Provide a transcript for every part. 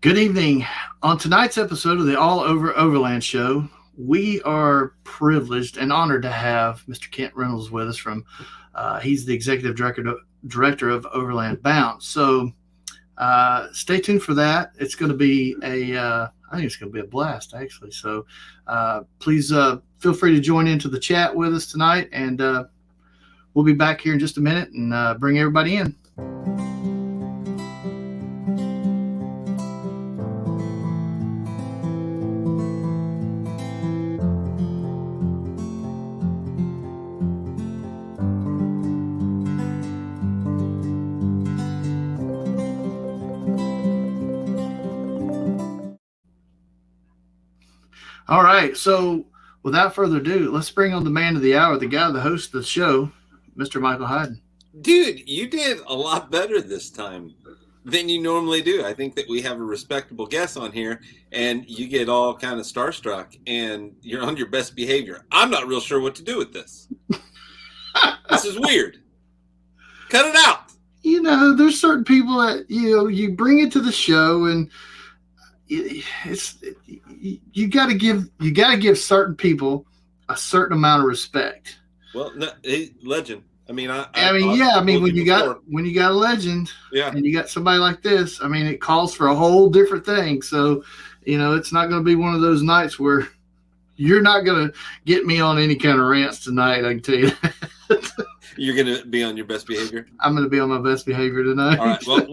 Good evening. On tonight's episode of the All Over Overland Show, we are privileged and honored to have Mr. Kent Reynolds with us he's the executive director of OVerland Bound. So stay tuned for that. It's going to be I think it's going to be a blast, actually. So please feel free to join into the chat with us tonight, and we'll be back here in just a minute and bring everybody in. All right, so without further ado, let's bring on the man of the hour, the guy, the host of the show, Mr. Michael Hayden. Dude, you did a lot better this time than you normally do. I think that we have a respectable guest on here, and you get all kind of starstruck, and you're on your best behavior. I'm not real sure what to do with this. This is weird. Cut it out. You know, there's certain people that, you bring it to the show, and you got to give certain people a certain amount of respect. Well, no, legend. I mean, when you got a legend, and you got somebody like this, I mean, it calls for a whole different thing. So, it's not going to be one of those nights where you're not going to get me on any kind of rants tonight. I can tell you that. You're going to be on your best behavior? I'm going to be on my best behavior tonight. All right. Well,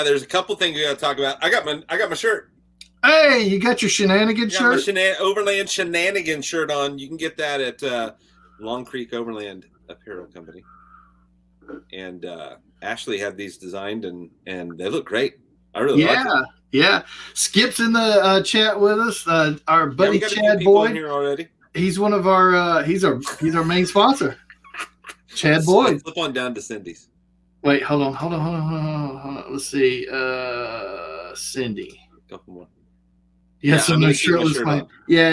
there's a couple things we got to talk about. I got my shirt. Hey, you got your shenanigans shirt? My Overland Shenanigans shirt on. You can get that at Long Creek Overland Apparel Company. And Ashley had these designed, and they look great. I really like them. Yeah. Skip's in the chat with us. Our buddy Chad Boyd here already. He's one of our he's our main sponsor. Chad Boyd. Flip on down to Cindy's. Wait, hold on. Let's see. Cindy. A couple more. Yes, I'm not sure it was fine. Yeah.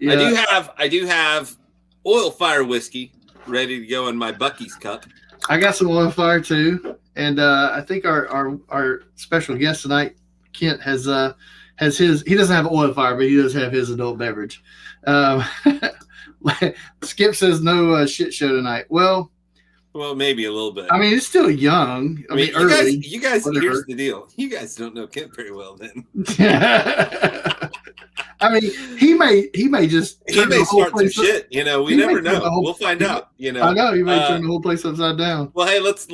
I do have oil fire whiskey ready to go in my Bucky's cup. I got some oil fire too. And I think our special guest tonight, Kent, has his. He doesn't have oil fire, but he does have his adult beverage. Skip says no shit show tonight. Well, maybe a little bit. I mean, it's still young. I mean, early. You guys. Here's the deal. You guys don't know Kent very well, then. I mean, he may start some shit. We never know. We'll find out. I know he may turn the whole place upside down. Well, hey, let's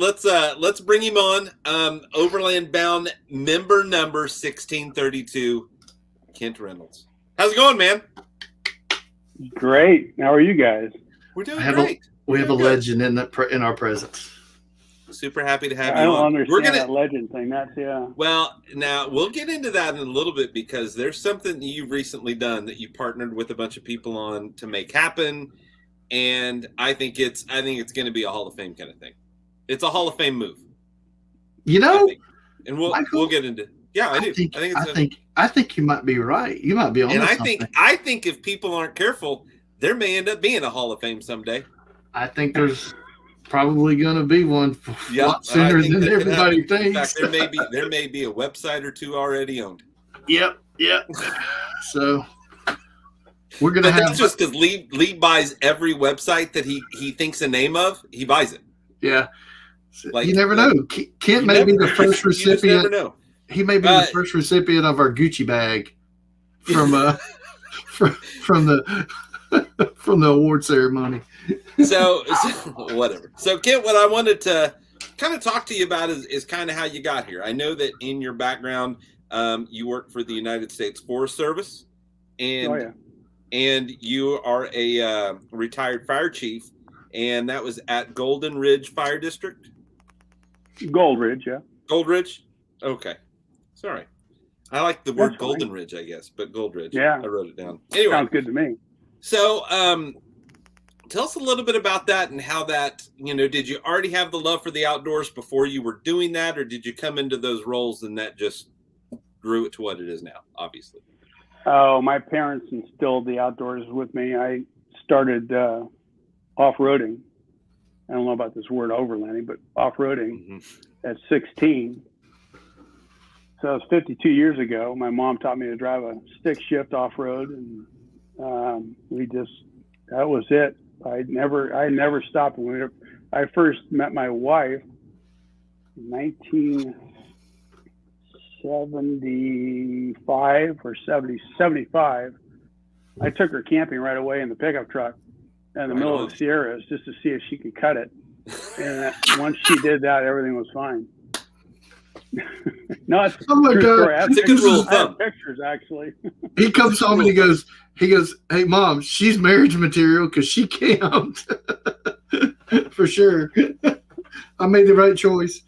bring him on. Overland Bound member number 1632, Kent Reynolds. How's it going, man? Great. How are you guys? We're doing great. We have a legend in our presence. Super happy to have you on. I don't understand that legend thing. Well, now we'll get into that in a little bit, because there's something that you've recently done that you partnered with a bunch of people on to make happen, and I think it's going to be a Hall of Fame kind of thing. It's a Hall of Fame move. And we'll get into. Yeah, I do. I think you might be right. You might be on. And I think if people aren't careful, there may end up being a Hall of Fame someday. I think there's probably going to be one a lot sooner than everybody thinks. In fact, there may be a website or two already owned. Yep. So we're going to have. That's just because Lee buys every website that he thinks a name of. He buys it. Yeah. You never know. Kent may be the first recipient. You never know. He may be the first recipient of our Gucci bag from from the award ceremony. So whatever. So Kent, what I wanted to kind of talk to you about is kind of how you got here. I know that in your background, you work for the United States Forest Service, and you are a retired fire chief, and that was at Golden Ridge Fire District. Gold Ridge, yeah. Gold Ridge. Okay. Sorry. I like the word Golden Ridge, I guess, but Gold Ridge. Yeah. I wrote it down. Anyway. Sounds good to me. So, tell us a little bit about that and how that, did you already have the love for the outdoors before you were doing that, or did you come into those roles and that just grew it to what it is now, obviously? Oh, my parents instilled the outdoors with me. I started off-roading. I don't know about this word overlanding, but off-roading at 16. So it was 52 years ago. My mom taught me to drive a stick shift off-road, and that was it. I never stopped. I first met my wife in 1975 or 75. I took her camping right away in the pickup truck in the middle of the Sierras just to see if she could cut it. And once she did that, everything was fine. No, it's oh my true God. story. It's a good rule of I have thumb. pictures, actually. He comes home and he goes, "Hey, Mom, she's marriage material because she camped." For sure. I made the right choice.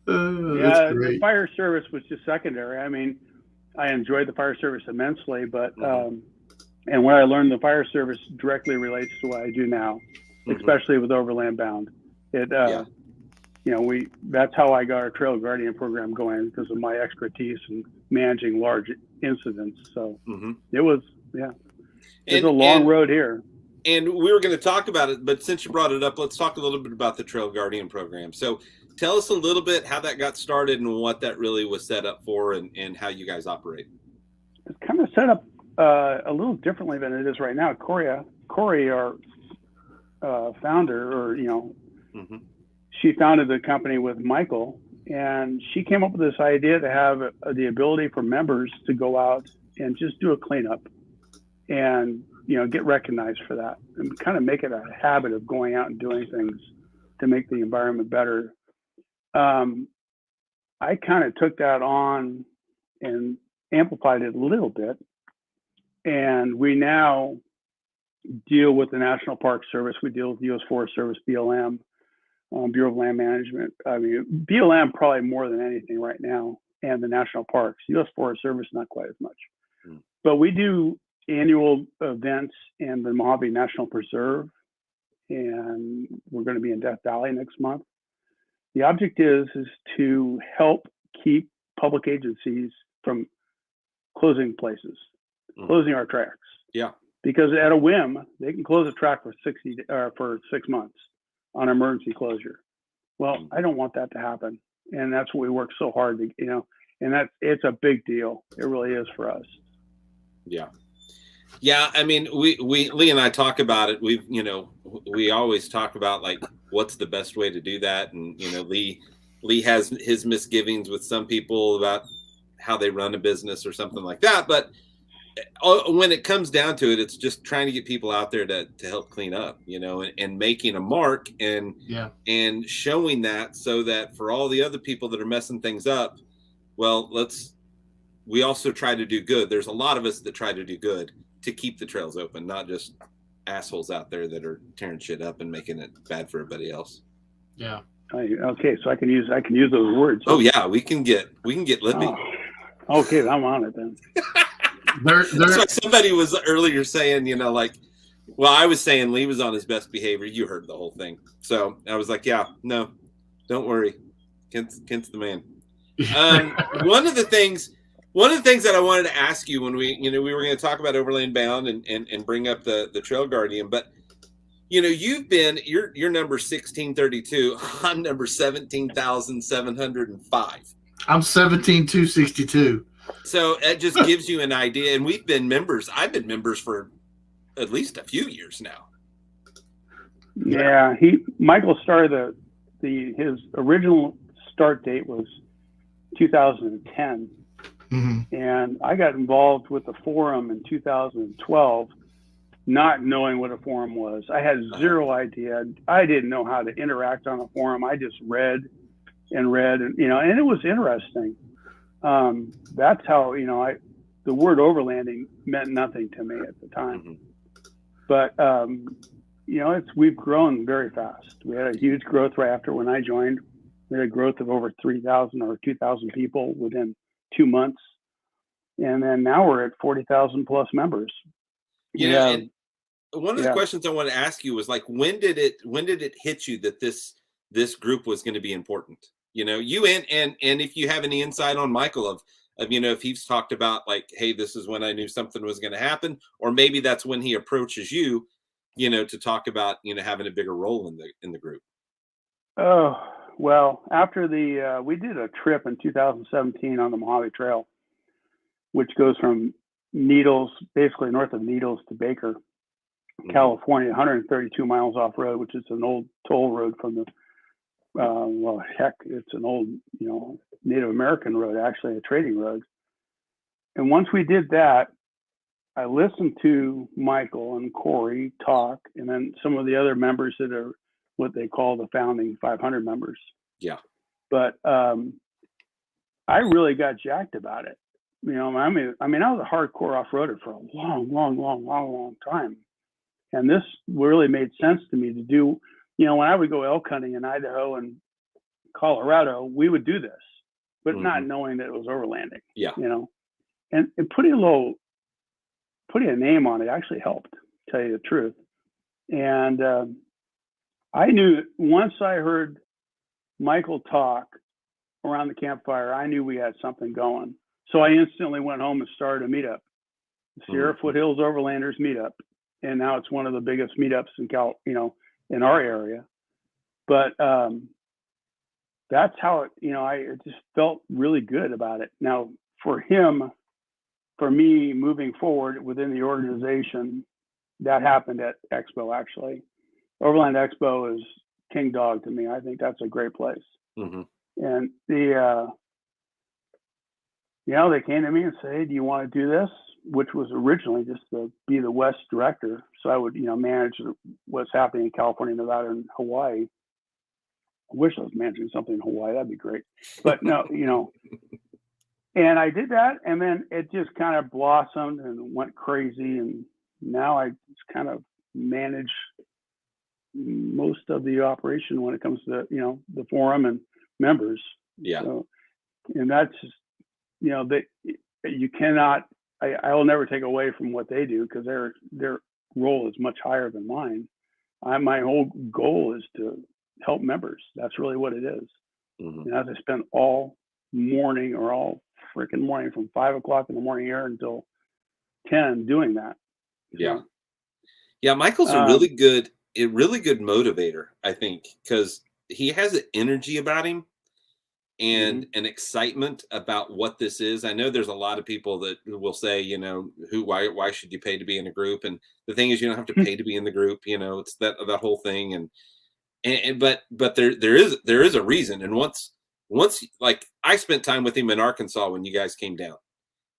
That's great. The fire service was just secondary. I mean, I enjoyed the fire service immensely, but and what I learned, the fire service directly relates to what I do now, especially with OVerland Bound. That's how I got our Trail Guardian program going, because of my expertise in managing large incidents. So it was, it's a long road here. And we were going to talk about it, but since you brought it up, let's talk a little bit about the Trail Guardian program. So tell us a little bit how that got started and what that really was set up for, and how you guys operate. It's kind of set up a little differently than it is right now. Corey, our founder, she founded the company with Michael, and she came up with this idea to have the ability for members to go out and just do a cleanup and, get recognized for that, and kind of make it a habit of going out and doing things to make the environment better. I kind of took that on and amplified it a little bit. And we now deal with the National Park Service. We deal with the U.S. Forest Service, BLM, Bureau of Land Management. I mean, BLM probably more than anything right now, and the national parks. U.S. Forest Service, not quite as much. But we do annual events in the Mojave National Preserve, and we're going to be in Death Valley next month. The object is to help keep public agencies from closing places, closing our tracks. Yeah. Because at a whim, they can close a track for 6 months on emergency closure. Well, I don't want that to happen, and that's what we work so hard to, and it's a big deal. It really is for us. Yeah. I mean, we Lee and I talk about it. We always talk about, like, what's the best way to do that, and Lee has his misgivings with some people about how they run a business or something like that, but when it comes down to it, it's just trying to get people out there to help clean up, and making a mark and showing that, so that for all the other people that are messing things up, well, we also try to do good. There's a lot of us that try to do good to keep the trails open, not just assholes out there that are tearing shit up and making it bad for everybody else. Yeah. Okay, so I can use those words. Oh yeah, we can get lippy. Oh, okay, I'm on it then. That's why somebody was earlier saying, I was saying Lee was on his best behavior. You heard the whole thing. So I was like, yeah, no, don't worry. Kent's the man. One of the things that I wanted to ask you when we were going to talk about OVerland Bound and bring up the Trail Guardian, but you've been, you're number 1632. I'm number 17,705. I'm 17,262. So it just gives you an idea. And we've been members. I've been members for at least a few years now. Yeah, Michael started his original start date was 2010, and I got involved with the forum in 2012, not knowing what a forum was. I had zero idea. I didn't know how to interact on a forum. I just read, and and it was interesting. That's how, the word overlanding meant nothing to me at the time. But, we've grown very fast. We had a huge growth right after when I joined. We had a growth of over 3,000 or 2,000 people within 2 months. And then now we're at 40,000 plus members. And one of the questions I wanted to ask you was, like, when did it hit you that this group was going to be important? You and if you have any insight on Michael of if he's talked about, like, hey, this is when I knew something was going to happen, or maybe that's when he approaches you, to talk about, having a bigger role in the group. Oh, Well, after we did a trip in 2017 on the Mojave Trail, which goes from Needles, basically north of Needles, to Baker, California, 132 miles off road, which is an old toll road from the, well, heck, it's an old, Native American road, actually, a trading road. And once we did that, I listened to Michael and Corey talk, and then some of the other members that are what they call the founding 500 members. Yeah. But I really got jacked about it. I was a hardcore off-roader for a long time. And this really made sense to me to do, when I would go elk hunting in Idaho and Colorado, we would do this, but not knowing that it was overlanding. Yeah. And putting a name on it actually helped, to tell you the truth. And I knew once I heard Michael talk around the campfire, I knew we had something going. So I instantly went home and started a meetup, the Sierra Foothills Overlanders meetup. And now it's one of the biggest meetups in our area. But that's how it just felt really good about it. Now, for me moving forward within the organization, that happened at Expo, actually. Overland Expo is king dog to me. I think that's a great place. And they came to me and said, hey, do you want to do this? Which was originally just to be the West director. So I would, manage what's happening in California, Nevada, and Hawaii. I wish I was managing something in Hawaii. That'd be great. But no, and I did that, and then it just kind of blossomed and went crazy. And now I just kind of manage most of the operation when it comes to, the forum and members. Yeah. So, and that's just, that you cannot, I will never take away from what they do, because their role is much higher than mine. My whole goal is to help members. That's really what it is. And as I spend all morning or all freaking morning from 5 o'clock in the morning here until 10 doing that. Yeah. Yeah. Michael's a really good motivator, I think, because he has an energy about him and an excitement about what this is. I know there's a lot of people that will say, why should you pay to be in a group? And the thing is, you don't have to pay to be in the group. It's that whole thing. But there is a reason. And once like I spent time with him in Arkansas when you guys came down,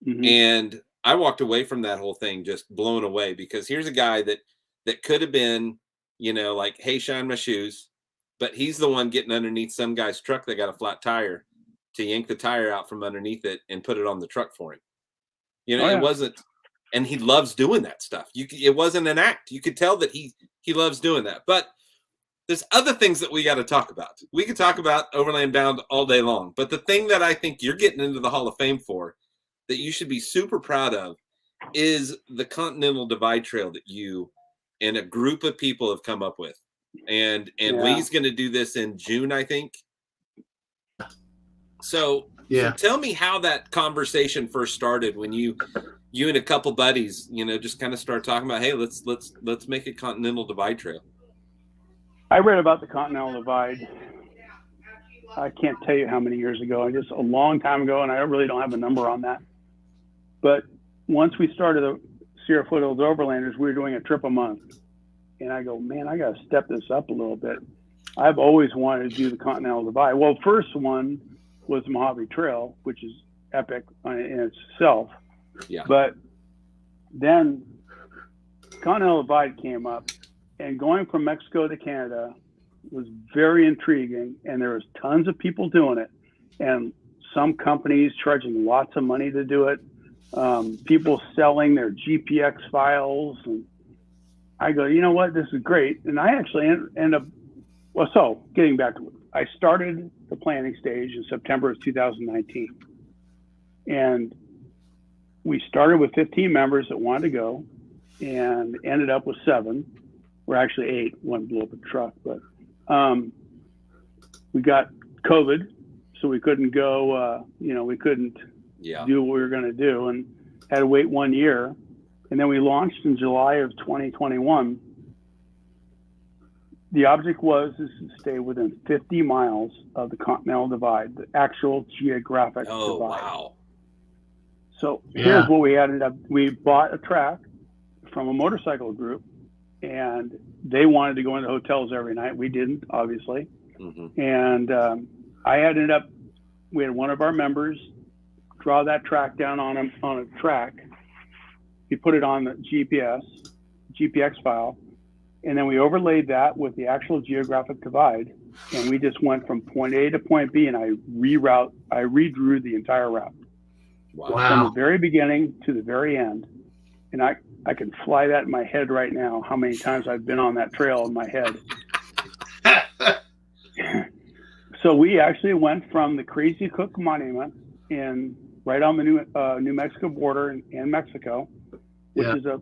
and I walked away from that whole thing just blown away, because here's a guy that could have been, like, hey, shine my shoes. But he's the one getting underneath some guy's truck that got a flat tire to yank the tire out from underneath it and put it on the truck for him. It wasn't, and he loves doing that stuff. It wasn't an act. You could tell that he loves doing that. But there's other things that we got to talk about. We could talk about OVerland Bound all day long. But the thing that I think you're getting into the Hall of Fame for, that you should be super proud of, is the Continental Divide Trail that you and a group of people have come up with. And Lee's going to do this in June, I think. So tell me how that conversation first started when you and a couple buddies, just kind of start talking about, hey, let's make a Continental Divide Trail. I read about the Continental Divide. I can't tell you how many years ago, just a long time ago, and I really don't have a number on that. But once we started the Sierra Foothills Overlanders, we were doing a trip a month. And I go, man, I got to step this up a little bit. I've always wanted to do the Continental Divide. Well, first one was Mojave Trail, which is epic in itself. Yeah. But then Continental Divide came up, and going from Mexico to Canada was very intriguing. And there was tons of people doing it, and some companies charging lots of money to do it. People selling their GPX files, and I go, you know what, this is great. And I actually end up, so getting back to it, I started the planning stage in September of 2019. And we started with 15 members that wanted to go, and ended up with 7. We're actually 8. One blew up a truck, but we got COVID, so we couldn't go, we couldn't do what we were going to do, and had to wait 1 year. And then we launched in July of 2021. the object was is to stay within 50 miles of the Continental Divide, the actual geographic Oh, divide. wow. So Yeah. here's what we ended up. We bought a track from a motorcycle group, and they wanted to go into hotels every night. We didn't, obviously. Mm-hmm. And we had one of our members draw that track down on a track. He put it on the GPX file, and then we overlaid that with the actual geographic divide, and we just went from point A to point B, and I redrew the entire route from Wow. the very beginning to the very end. And I can fly that in my head right now, how many times I've been on that trail in my head. So we actually went from the Crazy Cook Monument right on the New Mexico border in Mexico, which is a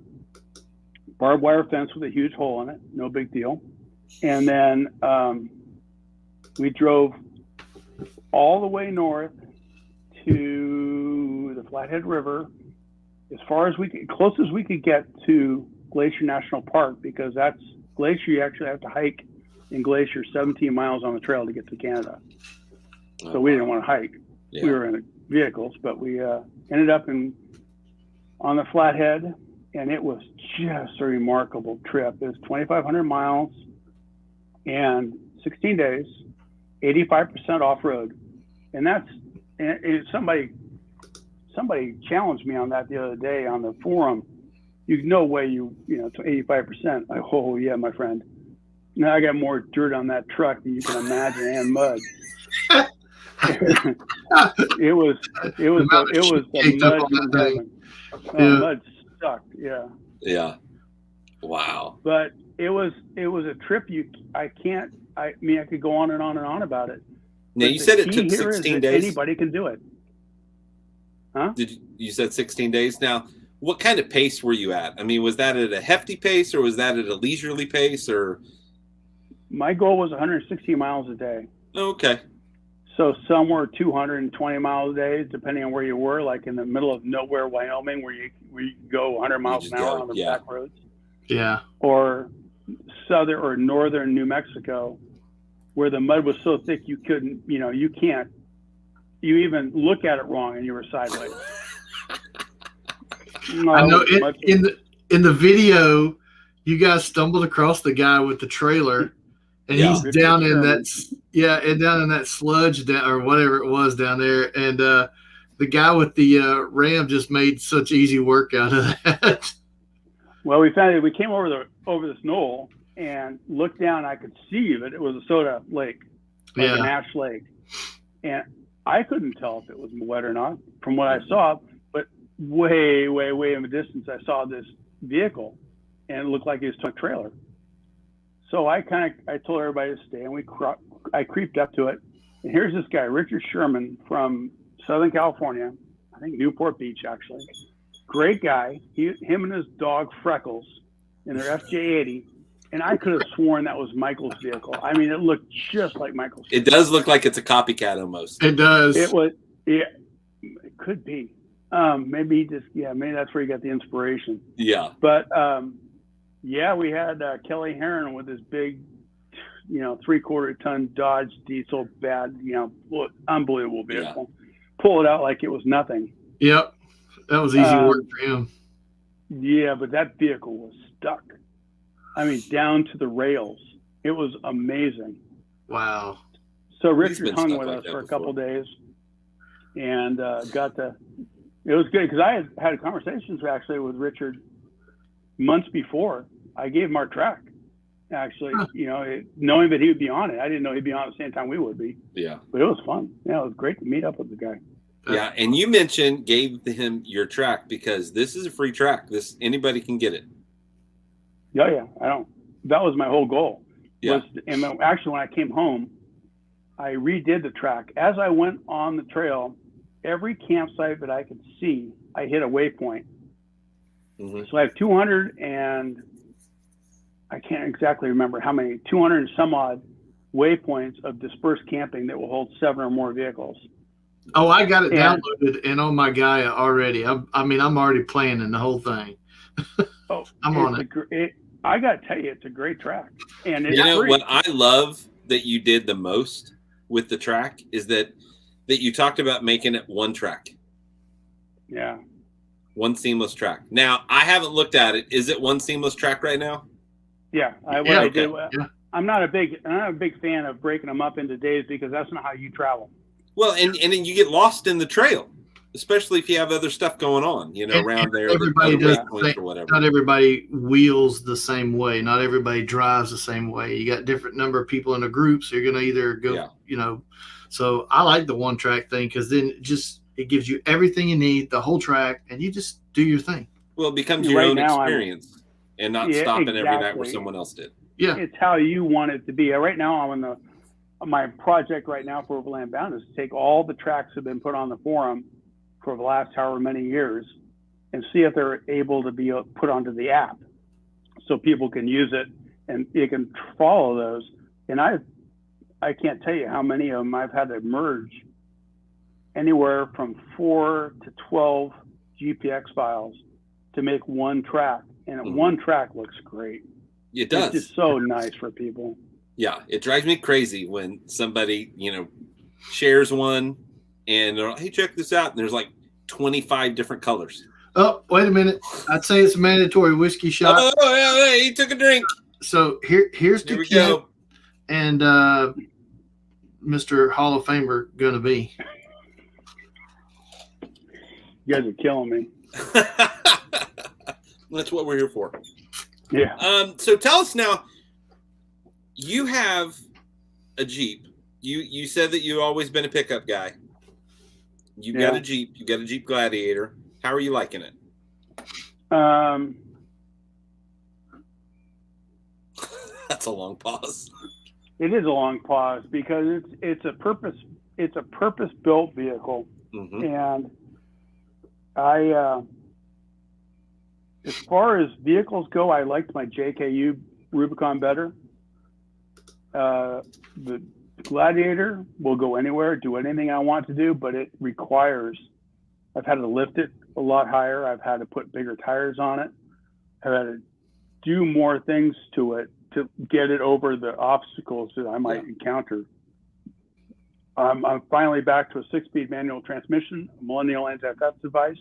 barbed wire fence with a huge hole in it, no big deal. And then we drove all the way north to the Flathead River, close as we could get to Glacier National Park, because that's Glacier. You actually have to hike in Glacier 17 miles on the trail to get to Canada. So we didn't want to hike. Yeah. We were in vehicles, but we ended up on the Flathead, and it was just a remarkable trip. It was 2,500 miles and 16 days, 85% off-road. And somebody challenged me on that the other day on the forum. No way to 85%. Oh yeah, my friend. Now I got more dirt on that truck than you can imagine, and mud. it was the mud. Mud sucked. Yeah. Yeah. Wow. But it was a trip. I could go on and on and on about it. Now you said it took 16 days. Anybody can do it. Huh? You said 16 days? Now, what kind of pace were you at? I mean, was that at a hefty pace, or was that at a leisurely pace, or? My goal was 160 miles a day. Okay. So some were 220 miles a day, depending on where you were, like in the middle of nowhere, Wyoming, where you go 100 miles an hour on the back roads. Yeah. Or southern or northern New Mexico, where the mud was so thick you couldn't, you even look at it wrong and you were sideways. I know in the video, you guys stumbled across the guy with the trailer, and he's down in that sludge or whatever it was down there, and the guy with the ram just made such easy work out of that. Well, we found it. We came over this knoll and looked down. I could see that it was a soda lake, like an ash lake, and I couldn't tell if it was wet or not from what I saw. But way, way, way in the distance, I saw this vehicle, and it looked like it was a trailer. So I told everybody to stay, and I creeped up to it, and here's this guy, Richard Sherman from Southern California, I think Newport Beach actually. Great guy. Him and his dog Freckles in their FJ80, and I could have sworn that was Michael's vehicle. I mean, it looked just like Michael's vehicle. It does look like it's a copycat almost. It does. It was. Yeah, it could be. Maybe maybe that's where he got the inspiration. Yeah. But we had Kelly Heron with his big, 3/4 ton Dodge diesel, unbelievable vehicle. Yeah. Pull it out like it was nothing. Yep. That was easy work for him. Yeah, but that vehicle was stuck. I mean, down to the rails. It was amazing. Wow. So Richard hung with us for a couple days, and it was good because I had conversations actually with Richard months before. I gave him our track, actually, knowing that he would be on it. I didn't know he'd be on at the same time we would be. Yeah. But it was fun. Yeah, it was great to meet up with the guy. Yeah, and you gave him your track because this is a free track. Anybody can get it. Yeah, that was my whole goal. Yeah. And actually, when I came home, I redid the track. As I went on the trail, every campsite that I could see, I hit a waypoint. Mm-hmm. So I have 200 and I can't exactly remember how many, 200 and some odd waypoints of dispersed camping that will hold 7 or more vehicles. Oh, I got it downloaded and on my Gaia already. I'm already planning the whole thing. Oh, I'm on it. I got to tell you, it's a great track, and it's free. What I love that you did the most with the track is that you talked about making it one track. Yeah. One seamless track. Now, I haven't looked at it. Is it one seamless track right now? Yeah. I did. I'm not a big fan of breaking them up into days because that's not how you travel. Well, and then you get lost in the trail, especially if you have other stuff going on, around there. Everybody does or whatever. Not everybody wheels the same way. Not everybody drives the same way. You got different number of people in a group, so you're going to either go, So I like the one track thing because then it gives you everything you need, the whole track, and you just do your thing. Well, it becomes your own experience and not stopping every night where someone else did. Yeah, it's how you want it to be. Right now, I'm my project right now for OVerland Bound is to take all the tracks that have been put on the forum for the last however many years and see if they're able to be put onto the app so people can use it and you can follow those. And I can't tell you how many of them I've had to merge anywhere from 4 to 12 GPX files to make one track. And one track looks great. It does. It's just so nice for people. Yeah, it drives me crazy when somebody, shares one and they're like, hey, check this out. And there's like 25 different colors. Oh, wait a minute. I'd say it's a mandatory whiskey shot. Oh, yeah, he took a drink. So here's Here the we kid go. and Mr. Hall of Famer going to be. You guys are killing me. That's what we're here for. Yeah. So tell us now, you have a Jeep. You said that you've always been a pickup guy. You've got a Jeep. You got a Jeep Gladiator. How are you liking it? That's a long pause. It is a long pause because it's a purpose-built vehicle, and I. As far as vehicles go, I liked my JKU Rubicon better. The Gladiator will go anywhere, do anything I want to do, but it requires, I've had to lift it a lot higher. I've had to put bigger tires on it. I've had to do more things to it to get it over the obstacles that I might encounter. I'm finally back to a 6-speed manual transmission, a Millennial anti-theft device.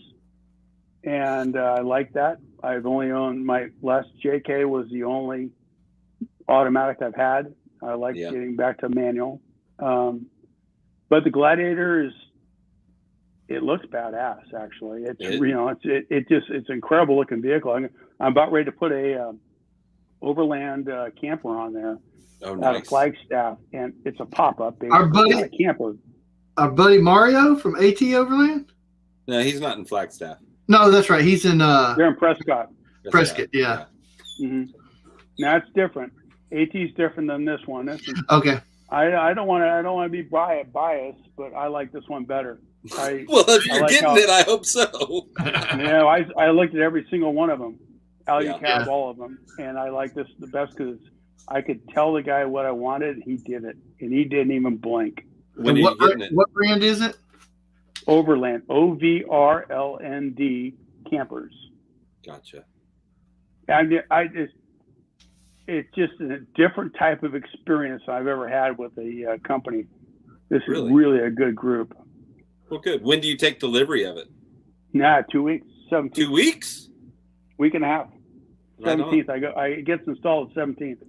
And I like that. I've only owned my last JK was the only automatic I've had. I like getting back to manual. But the Gladiator it looks badass actually. It's incredible looking vehicle. I'm about ready to put a OVerland camper on there. Oh, nice. Out of Flagstaff, and it's a pop-up. Our buddy, not a camper. Our buddy Mario from AT OVerland? No, he's not in Flagstaff. No, that's right. He's in they're in Prescott. Prescott, yeah. Mm-hmm. Now it's different. AT's different than this one. Okay. I don't want to be biased, but I like this one better. Well, if you're getting it, I hope so. I looked at every single one of them, Cab, all of them, and I like this the best because I could tell the guy what I wanted, and he did it, and he didn't even blink. What brand is it? OVerland, OVRLND campers. Gotcha. And it's just a different type of experience I've ever had with a company. This is really a good group. Well, good. When do you take delivery of it? 2 weeks. 17th. 2 weeks? Week and a half. 17th. It gets installed 17th.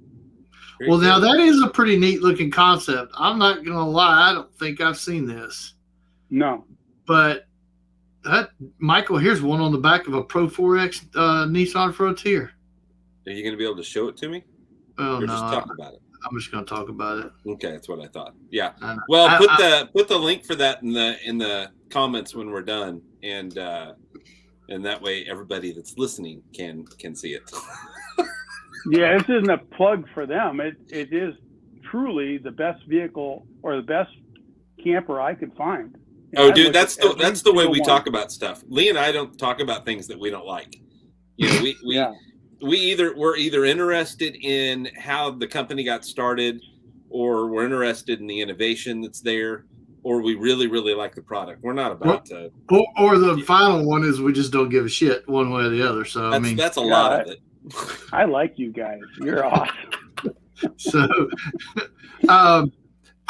Well, now that is a pretty neat looking concept. I'm not going to lie. I don't think I've seen this. No. But Michael, here's one on the back of a Pro 4X Nissan Frontier. Are you going to be able to show it to me? Oh, or no. Just talk about it? I'm just going to talk about it. Okay, that's what I thought. Yeah. Well, put the link for that in the comments when we're done, and that way everybody that's listening can see it. Yeah, this isn't a plug for them. It is truly the best vehicle or the best camper I could find. Oh, dude, that's the way we talk about stuff. Lee and I don't talk about things that we don't like. We're either interested in how the company got started, or we're interested in the innovation that's there, or we really, really like the product. We're not about to. Or the final one is we just don't give a shit one way or the other. So that's a lot of it. I like you guys. You're awesome. So,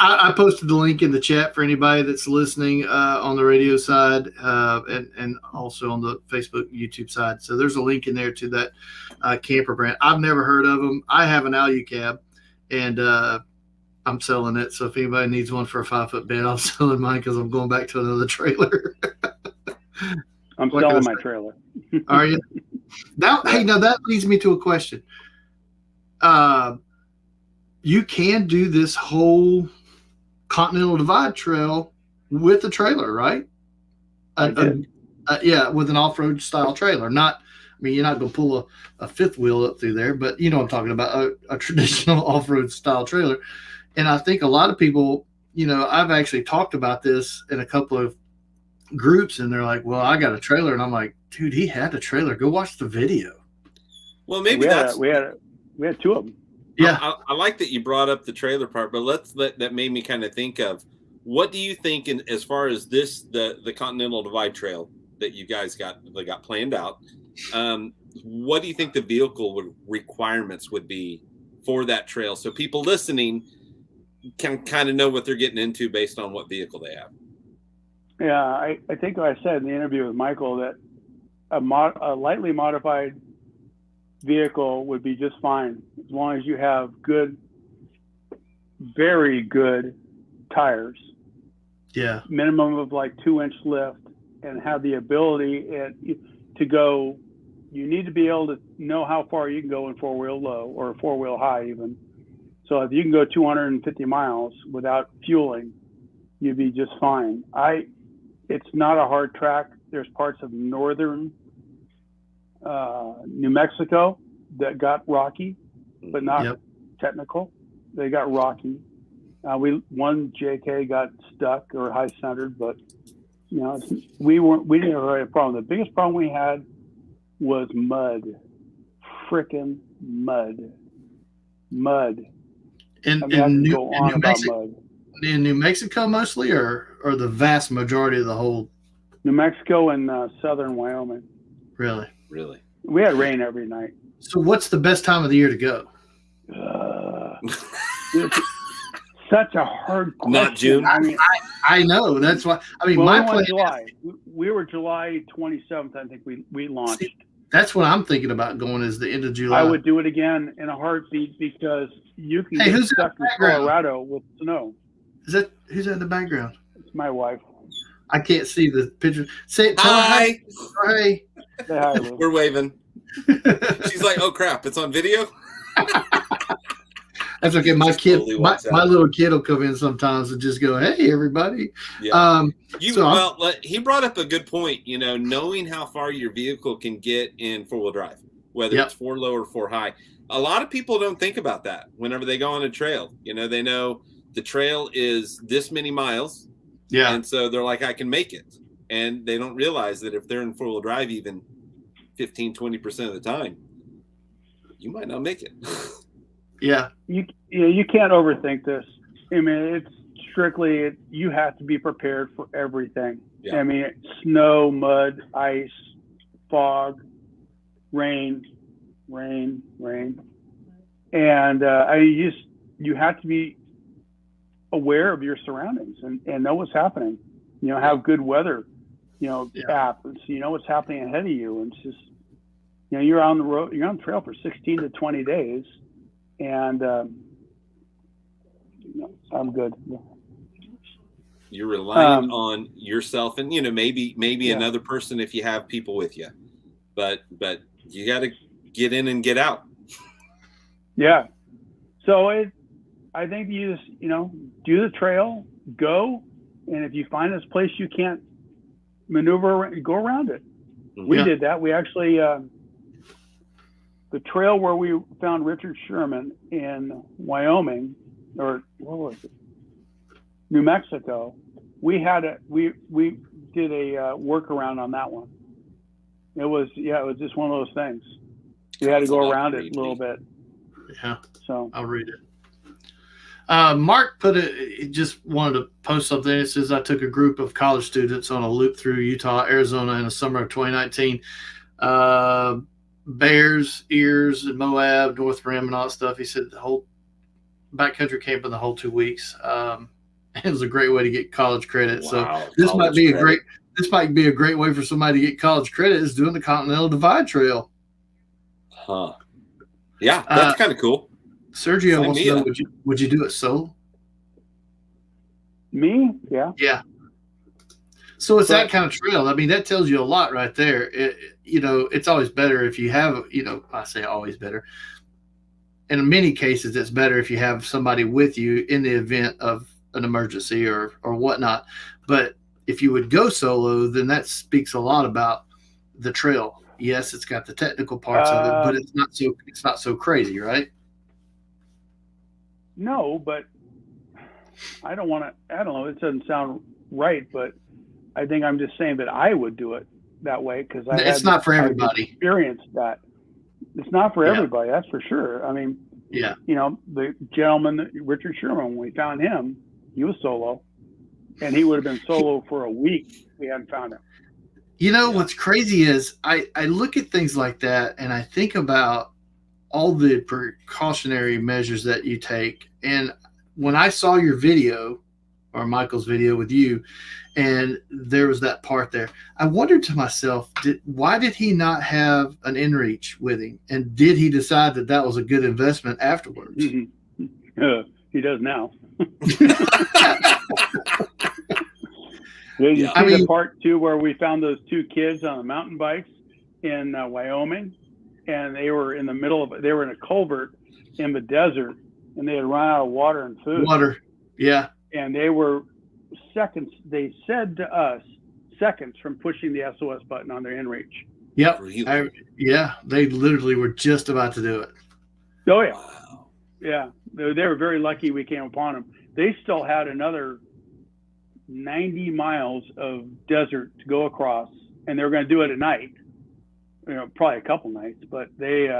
I posted the link in the chat for anybody that's listening on the radio side and also on the Facebook, YouTube side. So there's a link in there to that camper brand. I've never heard of them. I have an Alucab, and I'm selling it. So if anybody needs one for a 5-foot bed, I'm selling mine because I'm going back to another trailer. I'm selling my trailer. Are you? Now, hey, now that leads me to a question. You can do this whole Continental Divide Trail with a trailer, right? Yeah, with an off-road style trailer. You're not going to pull a fifth wheel up through there, but you know what I'm talking about, a traditional off-road style trailer. And I think a lot of people, I've actually talked about this in a couple of groups, and they're like, well, I got a trailer. And I'm like, dude, he had a trailer. Go watch the video. Well, maybe we had two of them. Yeah. I like that you brought up the trailer part, but that made me kind of think of, what do you think as far as the Continental Divide Trail that you guys got planned out? What do you think the vehicle requirements would be for that trail, so people listening can kind of know what they're getting into based on what vehicle they have? Yeah, I think I said in the interview with Michael that a lightly modified vehicle would be just fine as long as you have very good tires. Yeah. Minimum of like 2-inch lift, and have the ability to go. You need to be able to know how far you can go in 4-wheel low or 4-wheel high even. So if you can go 250 miles without fueling, you'd be just fine. It's not a hard track. There's parts of northern New Mexico that got rocky, but not technical. They got rocky. One JK got stuck or high centered, but we didn't have a problem. The biggest problem we had was mud, frickin' mud. In New Mexico mostly, or the vast majority of the whole? New Mexico and southern Wyoming. Really? We had rain every night. So what's the best time of the year to go? Such a hard question. Not June. I know. That's why. My plan. July. We were July 27th. I think we launched. See, that's what I'm thinking about going, is the end of July. I would do it again in a heartbeat, because you can get stuck in Colorado with snow. Who's that in the background? It's my wife. I can't see the picture. Say it. Hi. Hey. Say hi, Lou. We're waving. She's like, oh crap, it's on video. That's okay. My little kid will come in sometimes and just go, "Hey, everybody." Yeah. He brought up a good point. Knowing how far your vehicle can get in 4-wheel drive, whether it's 4 low or 4 high. A lot of people don't think about that whenever they go on a trail. They know the trail is this many miles. Yeah. And so they're like, I can make it. And they don't realize that if they're in 4-wheel drive even 15, 20% of the time, you might not make it. Yeah. You can't overthink this. It's strictly, you have to be prepared for everything. Yeah. Snow, mud, ice, fog, rain. And you have to be aware of your surroundings and know what's happening. Have good weather, app, and so you know what's happening ahead of you. And it's just, you're on the road, you're on the trail for 16 to 20 days. And I'm good. You're relying on yourself, and maybe another person if you have people with you, but you got to get in and get out. Yeah. So I think you just do the trail, go, and if you find this place you can't maneuver, go around it. We did that. We actually. The trail where we found Richard Sherman in Wyoming, or what was it? New Mexico. We did a workaround on that one. It was just one of those things. We had to go around it a little bit. Yeah. So I'll read it. Mark just wanted to post something. It says, I took a group of college students on a loop through Utah, Arizona in the summer of 2019. bears, ears, and Moab, North Rim, and all that stuff. He said the whole backcountry camping the whole 2 weeks. It was a great way to get college credit. Wow, So this might be a great way for somebody to get college credit is doing the Continental Divide Trail. Huh. Yeah, that's kind of cool. Sergio wants to know, would you do it solo? Me? Yeah. Yeah. So it's that kind of trail. I mean, that tells you a lot right there. It's always better if you have, I say always better. In many cases, it's better if you have somebody with you in the event of an emergency or whatnot. But if you would go solo, then that speaks a lot about the trail. Yes, it's got the technical parts of it, but it's not so crazy, right? No, but I don't know. It doesn't sound right, but I think I'm just saying that I would do it that way because it's not for everybody. Experienced that. It's not for everybody, that's for sure. I mean, the gentleman, Richard Sherman, when we found him, he was solo, and he would have been solo for a week if we hadn't found him. What's crazy is I look at things like that, and I think about all the precautionary measures that you take. And when I saw your video, or Michael's video with you, and there was that part there, I wondered to myself, why did he not have an inReach with him? And did he decide that was a good investment afterwards? He does now. I mean, the part too where we found those two kids on the mountain bikes in Wyoming, and they were in a culvert in the desert, and they had run out of water and food. Yeah. And they were seconds, they said to us, seconds from pushing the SOS button on their inReach. Yep. They literally were just about to do it. Oh, yeah. Wow. Yeah. They were very lucky we came upon them. They still had another 90 miles of desert to go across, and they were going to do it at night. Probably a couple nights, but they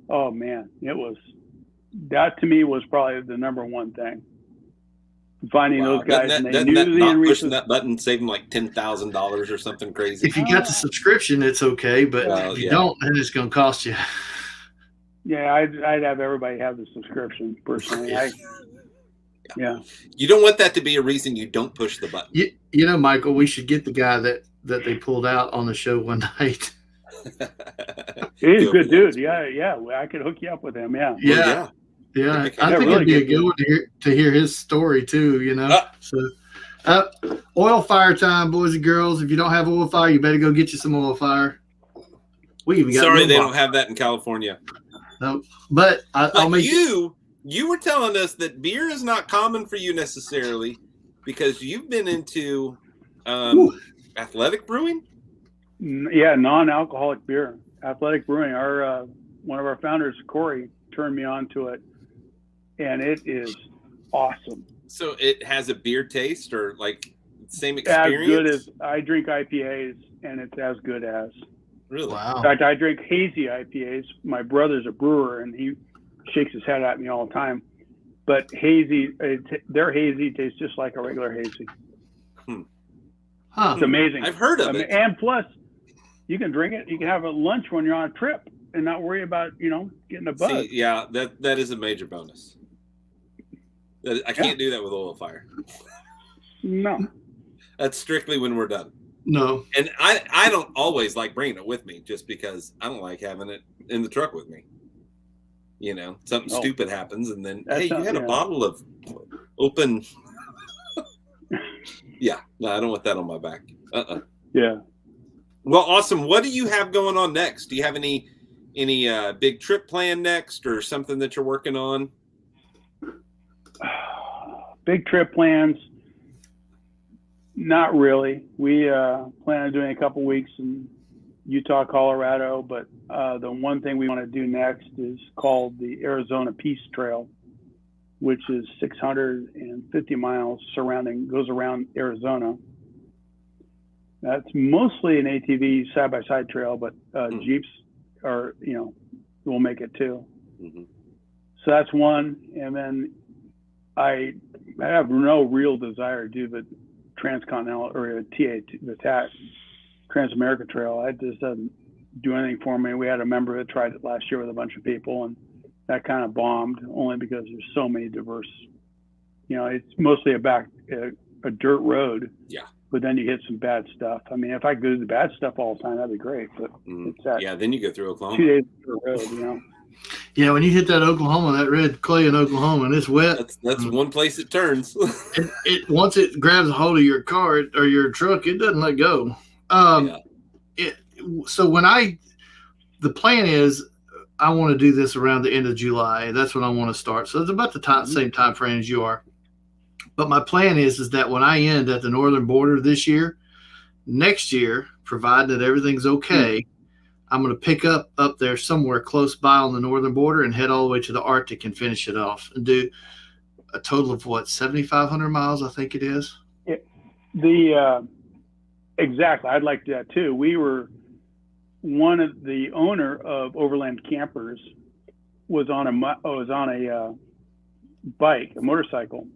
oh man, that to me was probably the number one thing. Finding those guys, and they knew pushing that button saved them like $10,000 or something crazy. If you got the subscription, it's okay, but if you don't, then it's going to cost you. Yeah, I'd have everybody have the subscription personally. Yeah. You don't want that to be a reason you don't push the button. Michael, we should get the guy that they pulled out on the show one night. He's a good dude. Yeah. I could hook you up with him. Yeah. Yeah. I think it'd be a good one to hear his story too, So, oil fire time, boys and girls. If you don't have oil fire, you better go get you some oil fire. We even got Sorry, they don't have that in California. No, but I'll make you were telling us that beer is not common for you necessarily because you've been into athletic brewing. Yeah, non-alcoholic beer, athletic brewing. Our one of our founders, Corey, turned me on to it, and it is awesome. So it has a beer taste, or like same experience? As good as I drink IPAs, and it's as good as. Really? Wow. In fact, I drink hazy IPAs. My brother's a brewer, and he shakes his head at me all the time. But their hazy tastes just like a regular hazy. Huh. It's amazing. I've heard of it. And plus, you can drink it. You can have a lunch when you're on a trip and not worry about, getting a buzz. See, yeah, that is a major bonus. I can't do that with oil fire. No. That's strictly when we're done. No. And I don't always like bringing it with me just because I don't like having it in the truck with me. Something stupid happens, and then, hey, you had a bottle of open. Yeah. No, I don't want that on my back. Yeah. Well, awesome. What do you have going on next? Do you have any big trip planned next or something that you're working on? Big trip plans. Not really. We plan on doing a couple weeks in Utah, Colorado, but the one thing we want to do next is called the Arizona Peace Trail, which is 650 miles goes around Arizona. That's mostly an ATV side-by-side trail, but Jeeps will make it too. Mm-hmm. So that's one. And then I have no real desire to do the Transcontinental or the TAT, Trans-America Trail. do anything for me. We had a member that tried it last year with a bunch of people, and that kind of bombed, only because there's so many diverse. It's mostly a dirt road. Yeah. But then you hit some bad stuff. I mean, if I could do the bad stuff all the time, that'd be great. But it's that. Yeah, then you go through Oklahoma. 2 days of dirt road, Yeah, when you hit that Oklahoma, that red clay in Oklahoma, and it's wet. That's one place it turns. it once it grabs a hold of your car or your truck, it doesn't let go. So the plan is, I want to do this around the end of July. That's when I want to start. So it's about the same time frame as you are. But my plan is that when I end at the northern border this year, next year, provided that everything's okay, I'm going to pick up there somewhere close by on the northern border and head all the way to the Arctic and finish it off and do a total of 7,500 miles, I think it is. Exactly. I'd like that too. We were one of the owner of Overland Campers was on a bike, a motorcycle.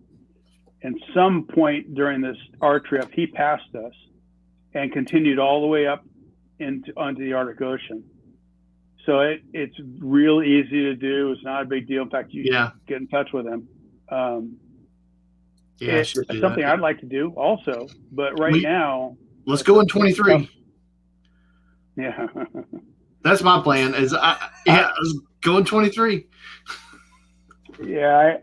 And some point during our trip, he passed us and continued all the way up onto the Arctic Ocean. So it's real easy to do. It's not a big deal. In fact, you get in touch with him. It's something I'd like to do also. But now, let's go in 23. Yeah, that's my plan. Let's go in 23. Yeah,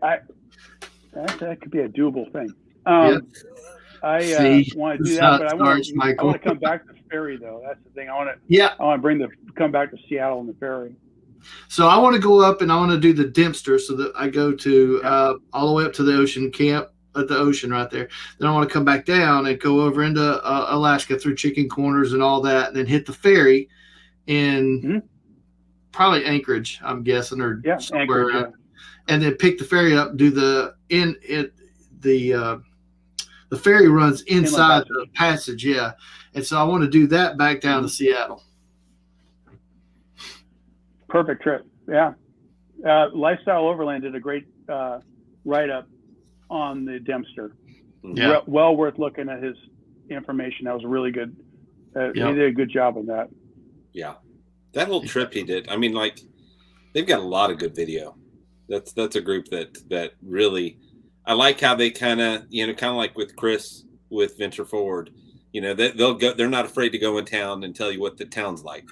that could be a doable thing. I want to do that, but I want to come back to the ferry though. That's the thing. I want to come back to Seattle on the ferry. So I want to go up and I want to do the Dempster, so that I go to all the way up to the ocean, camp at the ocean right there. Then I want to come back down and go over into Alaska through Chicken Corners and all that, and then hit the ferry in probably Anchorage, I'm guessing, or somewhere Anchorage, and then pick the ferry up, do the ferry runs inside the passage, and so I want to do that back down to Seattle. Perfect trip, Lifestyle Overland did a great write-up on the Dempster. Well worth looking at his information. That was really good. He did a good job on that. Yeah, that whole trip he did. I mean, they've got a lot of good video. That's a group that really, I like how they kind of like with Chris with Venture Forward, they'll go. They're not afraid to go in town and tell you what the town's like,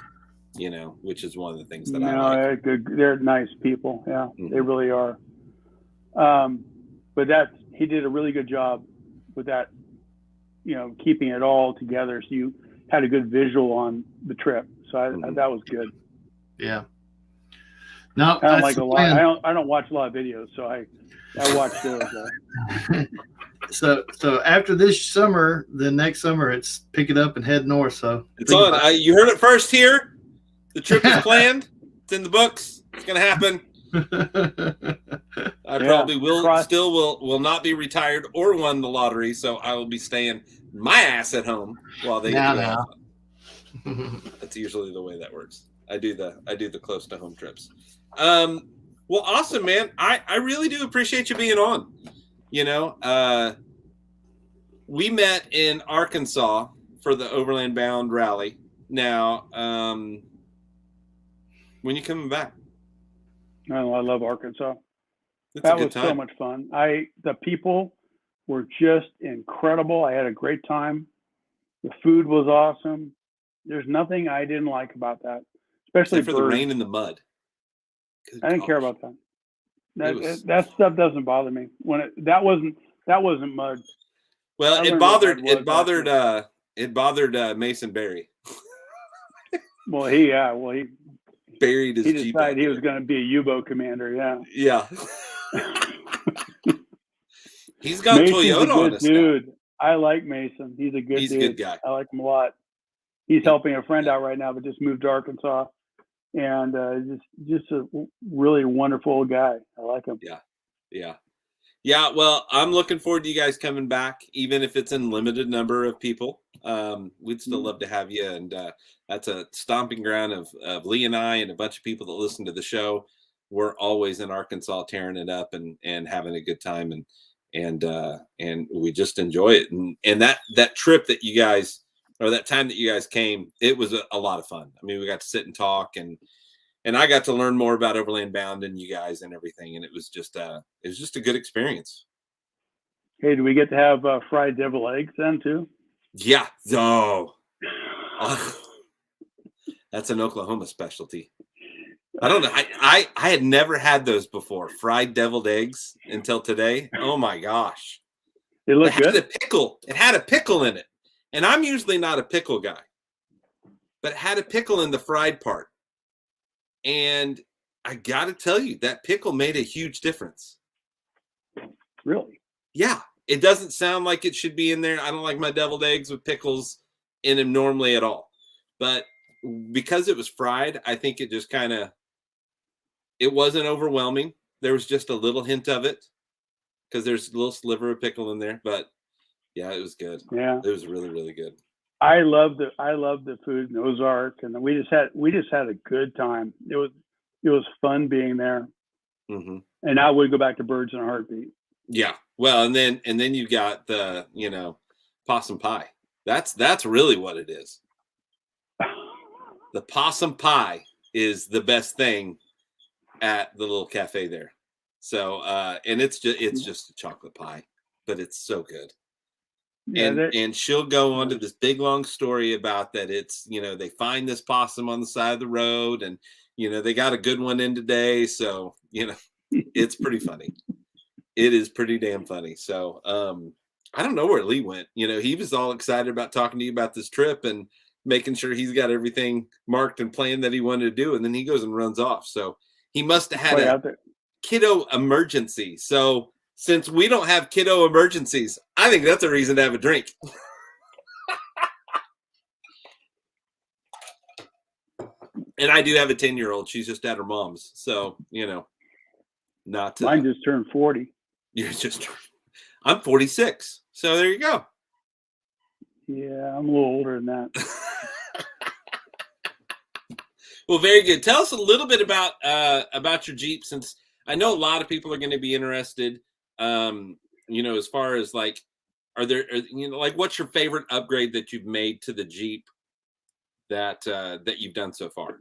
which is one of the things that I like. They're nice people. Yeah, they really are. But he did a really good job with that, keeping it all together. So you had a good visual on the trip. So that was good. Yeah. No, I don't like a lot. I don't watch a lot of videos, so I watch those. So after this summer, the next summer, it's pick it up and head north. So it's on. You heard it first here. The trip is planned. It's in the books. It's going to happen. I probably will not be retired or won the lottery, so I will be staying my ass at home while they do that. That's usually the way that works. I do the close to home trips. Well, awesome, man. I really do appreciate you being on. We met in Arkansas for the Overland Bound rally. Now, when you coming back? Oh, I love Arkansas. That was so much fun. The people were just incredible. I had a great time. The food was awesome. There's nothing I didn't like about that, especially for the rain and the mud. I didn't care about that. That stuff doesn't bother me. That wasn't mud. Well, it bothered Mason Berry. He buried his Jeep. He decided he was going to be a U-boat commander. Yeah. He's got Mason's Toyota on his dude. I like Mason. He's a good dude. He's a good guy. I like him a lot. He's helping a friend out right now that just moved to Arkansas, and just a really wonderful guy. I like him. Yeah. Well, I'm looking forward to you guys coming back, even if it's in limited number of people. We'd still love to have you, and that's a stomping ground of Lee and I and a bunch of people that listen to the show. We're always in Arkansas tearing it up and having a good time, and we just enjoy it. And that trip that you guys or that time that you guys came, it was a lot of fun. I mean, we got to sit and talk, and I got to learn more about Overland Bound and you guys and everything. And it was just a good experience. Hey, do we get to have fried devil eggs then too? Yeah. Oh, that's an Oklahoma specialty. I don't know. I had never had those before. Fried deviled eggs until today. Oh my gosh. They look good. It had a pickle in it. And I'm usually not a pickle guy. But it had a pickle in the fried part. And I got to tell you, that pickle made a huge difference. Really? Yeah. It doesn't sound like it should be in there. I don't like my deviled eggs with pickles in them normally at all. But because it was fried, I think it just kind of, it wasn't overwhelming. There was just a little hint of it because there's a little sliver of pickle in there. But yeah, it was good. Yeah, it was really, really good. I love the food in Ozark, and we just had a good time. It was fun being there, and I would go back to Birds in a heartbeat. Yeah, well, and then you got the possum pie. That's really what it is. The possum pie is the best thing at the little cafe there. So and it's just a chocolate pie, but it's so good. Yeah, and she'll go on to this big long story about that. It's they find this possum on the side of the road, and they got a good one in today. So it's pretty funny. It is pretty damn funny. So I don't know where Lee went. He was all excited about talking to you about this trip and making sure he's got everything marked and planned that he wanted to do, and then he goes and runs off. So he must have had a kiddo emergency. So since we don't have kiddo emergencies, I think that's a reason to have a drink. And I do have a 10-year-old. She's just at her mom's. So, not. Mine just turned 40. I'm 46. So there you go. Yeah, I'm a little older than that. Well, very good. Tell us a little bit about your Jeep, since I know a lot of people are going to be interested. As far as like, are there, what's your favorite upgrade that you've made to the Jeep that you've done so far?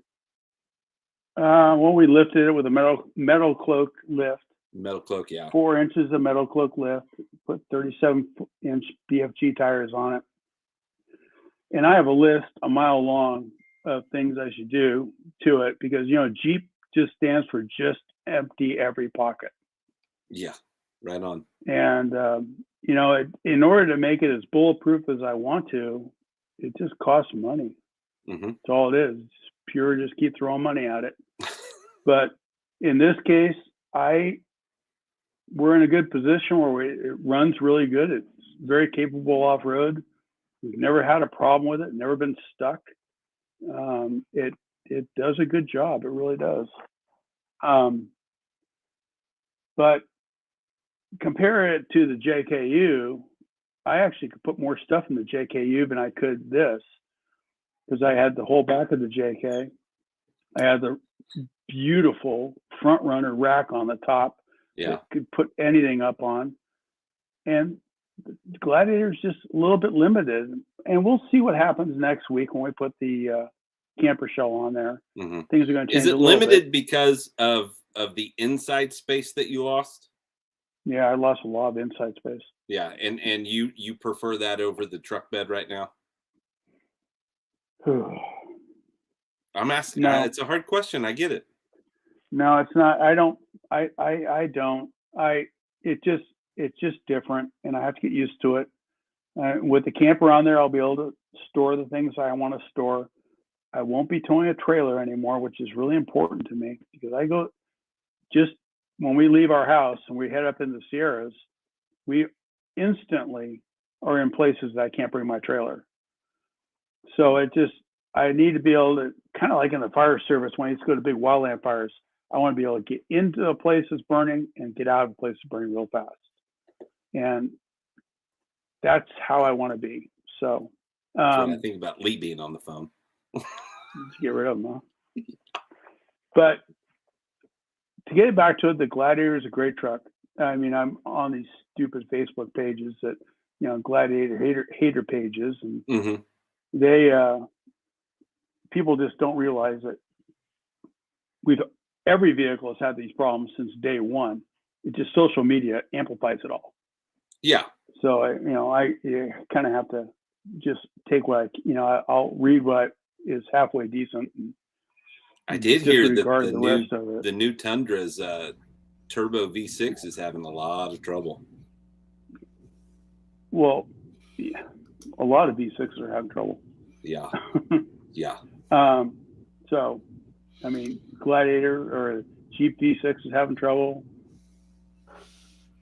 Well, we lifted it with a metal cloak lift. Metal cloak, yeah. 4 inches of metal cloak lift. Put 37-inch BFG tires on it. And I have a list a mile long of things I should do to it because, Jeep just stands for just empty every pocket. Yeah, right on. And, in order to make it as bulletproof as I want to, it just costs money. That's all it is. It's pure, just keep throwing money at it. But in this case, we're in a good position where it runs really good. It's very capable off-road. We've never had a problem with it, never been stuck. It does a good job. It really does. But compare it to the JKU, I actually could put more stuff in the JKU than I could this, because I had the whole back of the JK. I had the beautiful front runner rack on the top. Yeah. That could put anything up on. And the Gladiator's just a little bit limited. And we'll see what happens next week when we put the camper shell on there. Things are going to change. Is it limited because of the inside space that you lost? Yeah, I lost a lot of inside space. Yeah, and you prefer that over the truck bed right now? I'm asking. No. It's a hard question. I get it. No, it's not. I don't. It's just different, and I have to get used to it. With the camper on there, I'll be able to store the things I want to store. I won't be towing a trailer anymore, which is really important to me because I go just when we leave our house and we head up in the Sierras, we instantly are in places that I can't bring my trailer. So I need to be able to, kind of like in the fire service, when I used to go to big wildland fires, I want to be able to get into a place that's burning and get out of a place that's burning real fast. And that's how I want to be. So that's what I think about Lee being on the phone. Get rid of them, huh? But to get back to it, the Gladiator is a great truck. I mean, I'm on these stupid Facebook pages that, Gladiator hater pages, and they people just don't realize that every vehicle has had these problems since day one. It's just social media amplifies it all. Yeah. So I kind of have to just take I'll read what is halfway decent. And I did hear that the the new Tundra's turbo V6 is having a lot of trouble. Well, yeah, a lot of V6s are having trouble. Yeah. Yeah. So, I mean, Gladiator or Jeep V6 is having trouble.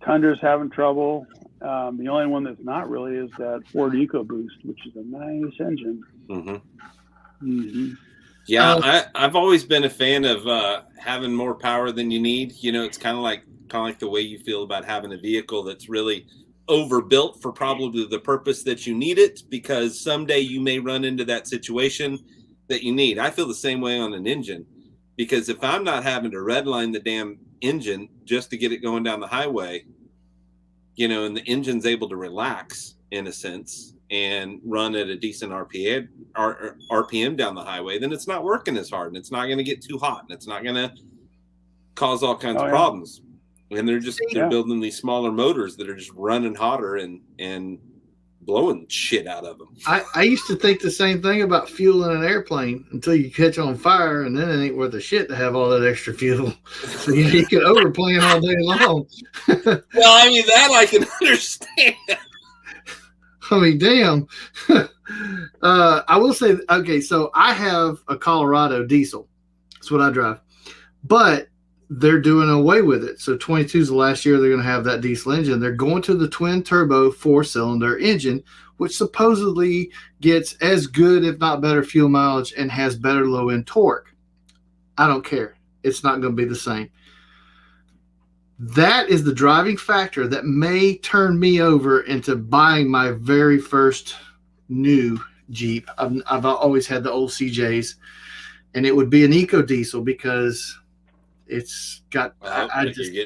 Tundra's having trouble. The only one that's not really is that Ford EcoBoost, which is a nice engine. Mm-hmm. Mm-hmm. Yeah, I've always been a fan of having more power than you need. It's kind of like the way you feel about having a vehicle that's really overbuilt for probably the purpose that you need it, because someday you may run into that situation that you need. I feel the same way on an engine, because if I'm not having to redline the damn engine just to get it going down the highway, and the engine's able to relax in a sense and run at a decent RPM down the highway, then it's not working as hard, and it's not going to get too hot, and it's not going to cause all kinds of problems. And they're building these smaller motors that are just running hotter and blowing shit out of them. I used to think the same thing about fuel in an airplane until you catch on fire, and then it ain't worth a shit to have all that extra fuel. So you can overplan all day long. Well, I mean, that I can understand. I mean, damn. I will say, okay, so I have a Colorado diesel. That's what I drive. But they're doing away with it. So 22 is the last year they're going to have that diesel engine. They're going to the twin turbo 4-cylinder engine, which supposedly gets as good, if not better, fuel mileage and has better low end torque. I don't care. It's not going to be the same. That is the driving factor that may turn me over into buying my very first new Jeep. I've always had the old CJs, and it would be an eco diesel because it's got. I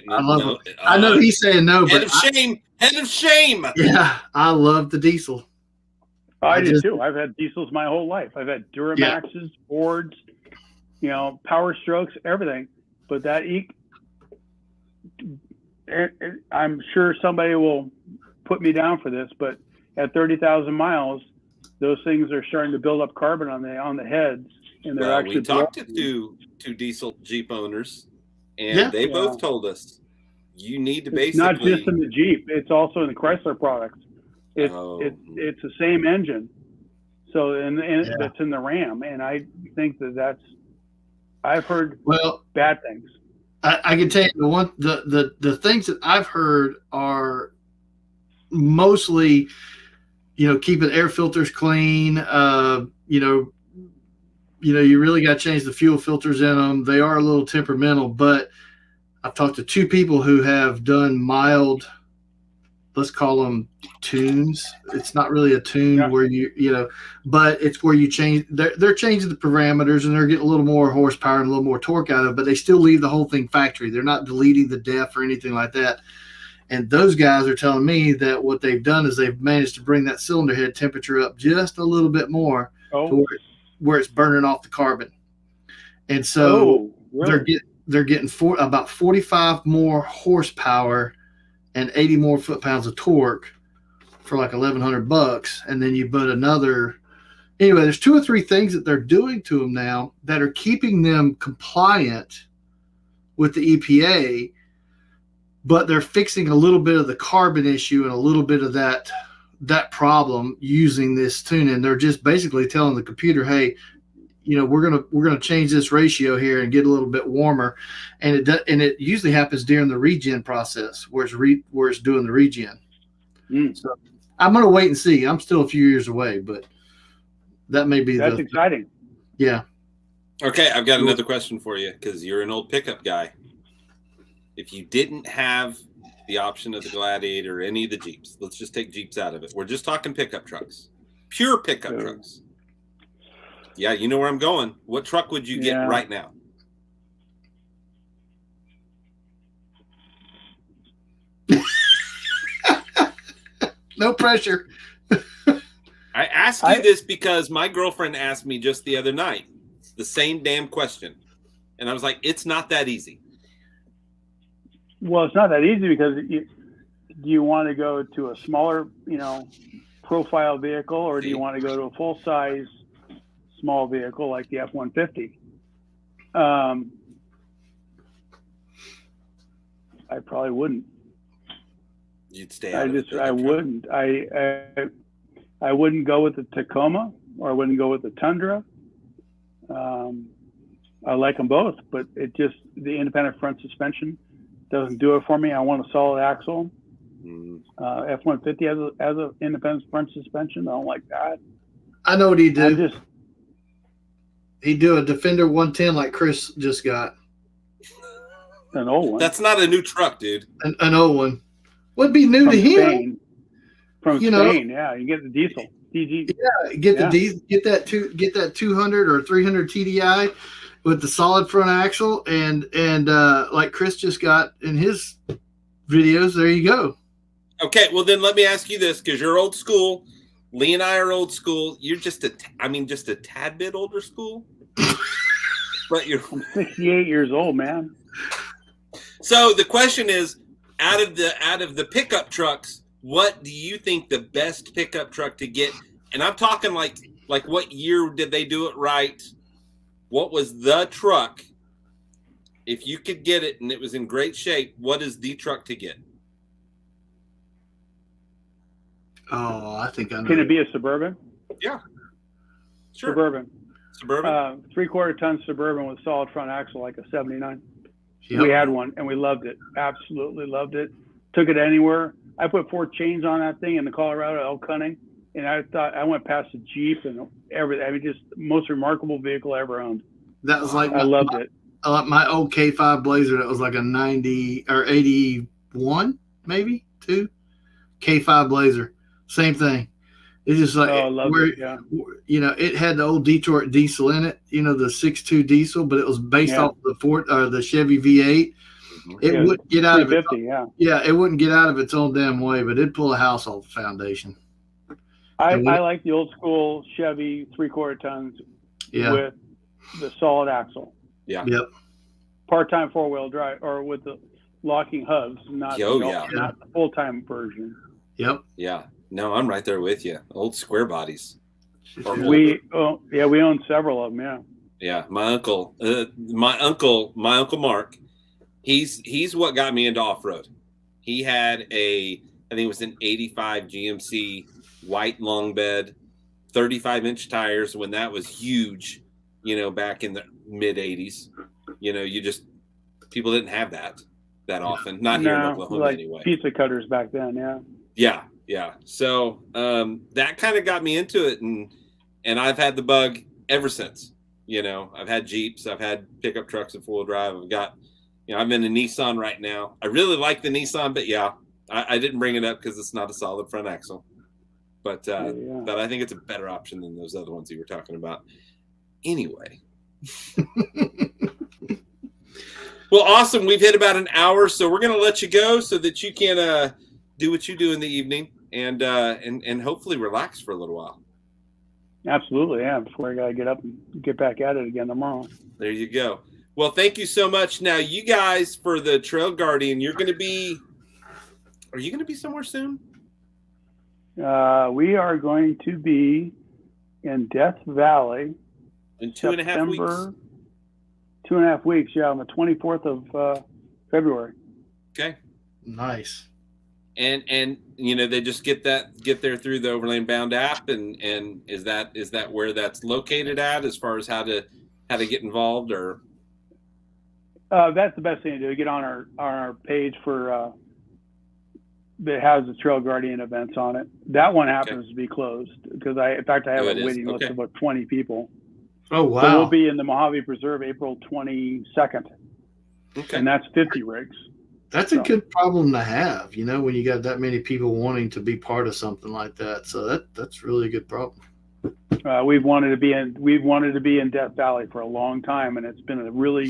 love it. I know he's saying no, but head of shame. Yeah, I love the diesel. I do too. I've had diesels my whole life. I've had Duramaxes, Fords, Power Strokes, everything. But that I'm sure somebody will put me down for this, but at 30,000 miles, those things are starting to build up carbon on the heads, and they're actually. We talked to diesel Jeep owners, and they both told us you need to basically. It's not just in the Jeep; it's also in the Chrysler products. It's the same engine, so and that's in the Ram, and I think that's. I've heard bad things. I can tell you the things that I've heard are mostly, keeping air filters clean. You really got to change the fuel filters in them. They are a little temperamental, but I've talked to two people who have done mild, let's call them tunes. It's not really a tune where but it's where you change. They're changing the parameters and they're getting a little more horsepower and a little more torque out of it, but they still leave the whole thing factory. They're not deleting the def or anything like that. And those guys are telling me that what they've done is they've managed to bring that cylinder head temperature up just a little bit more to where it's burning off the carbon. And so they're getting about 45 more horsepower and 80 more foot-pounds of torque for like $1,100. And then you put another. Anyway, there's 2 or 3 things that they're doing to them now that are keeping them compliant with the EPA, but they're fixing a little bit of the carbon issue and a little bit of that problem using this tune. And they're just basically telling the computer, hey, we're gonna change this ratio here and get a little bit warmer, and it usually happens during the regen process where it's doing the regen. So I'm gonna wait and see. I'm still a few years away, but that may be that's exciting. Yeah. Okay, I've got another question for you because you're an old pickup guy. If you didn't have the option of the Gladiator or any of the Jeeps, let's just take Jeeps out of it. We're just talking pickup trucks, pure pickup trucks. Yeah, you know where I'm going. What truck would you get right now? No pressure. All I asked you this because my girlfriend asked me just the other night the same damn question. And I was like, it's not that easy. Well, it's not that easy because do you want to go to a smaller, profile vehicle, or do you want to go to a full-size small vehicle like the F-150? I probably wouldn't. You'd stay out of it. I wouldn't. I wouldn't go with the Tacoma, or I wouldn't go with the Tundra. I like them both, but the independent front suspension doesn't do it for me. I want a solid axle. F-150 has an independent front suspension. I don't like that. I know what he'd do. He'd do a Defender 110 like Chris just got. An old one. That's not a new truck, dude. An old one. Would be new to him. Spain. From Spain, yeah. You get the diesel. DG. Yeah, get the diesel, get that 200 or 300 TDI with the solid front axle, and like Chris just got in his videos. There you go. Okay, well then let me ask you this, because you're old school. Lee and I are old school. You're just a tad bit older school. But I'm 68 years old, man. So the question is, out of the pickup trucks, what do you think the best pickup truck to get? And I'm talking like what year did they do it right? What was the truck? If you could get it and it was in great shape, what is the truck to get? Oh, I think I know. Can it be a Suburban? Yeah. Sure. Suburban. 3/4 ton Suburban with solid front axle, like a 79. Yep. We had one and we loved it. Absolutely loved it. Took it anywhere. I put 4 chains on that thing in the Colorado elk hunting, and I thought I went past the Jeep and everything. I mean, just the most remarkable vehicle I ever owned. That was like I loved it. My old K5 Blazer that was like a 90 or 81, maybe 2 K5 Blazer. Same thing. It's just like I loved it. Yeah. It had the old Detroit diesel in it. The 6.2 diesel, but it was based off the Chevy V8. It wouldn't get out of it. Yeah, it wouldn't get out of its own damn way, but it'd pull a house off the foundation. I like the old school Chevy 3/4 tons with the solid axle. Yeah. Yep. Part-time 4-wheel drive, or with the locking hubs, not the full-time version. Yep. Yeah. No, I'm right there with you. Old square bodies. We own several of them. Yeah. Yeah. My uncle Mark, he's what got me into off-road. He had I think it was an 85 GMC white long bed, 35-inch tires when that was huge, back in the mid 80s. People didn't have that often. Not here in Oklahoma anyway. Pizza cutters back then, yeah. Yeah. Yeah. So that kind of got me into it, and I've had the bug ever since. I've had Jeeps, I've had pickup trucks and 4-wheel drive. I've got, I'm in a Nissan right now. I really like the Nissan, but I didn't bring it up because it's not a solid front axle. But I think it's a better option than those other ones you were talking about. Anyway. Well, awesome. We've hit about an hour, so we're going to let you go so that you can do what you do in the evening and hopefully relax for a little while. Absolutely, yeah. Before I got to get up and get back at it again tomorrow. There you go. Well, thank you so much. Now, you guys, for the Trail Guardian, are you going to be somewhere soon? We are going to be in Death Valley in 2.5 weeks. 2.5 weeks, yeah, on the 24th of February. Okay. Nice. And they just get there through the OVerland Bound app, and is that where that's located at as far as how to get involved, or? That's the best thing to do. Get on our page for that has the Trail Guardian events on it. That one happens to be closed because I have a waiting list of about 20 people. Oh wow! So we'll be in the Mojave Preserve April 22nd, and that's 50 rigs. That's a good problem to have, when you got that many people wanting to be part of something like that. So that's really a good problem. We've wanted to be in Death Valley for a long time, and it's been a really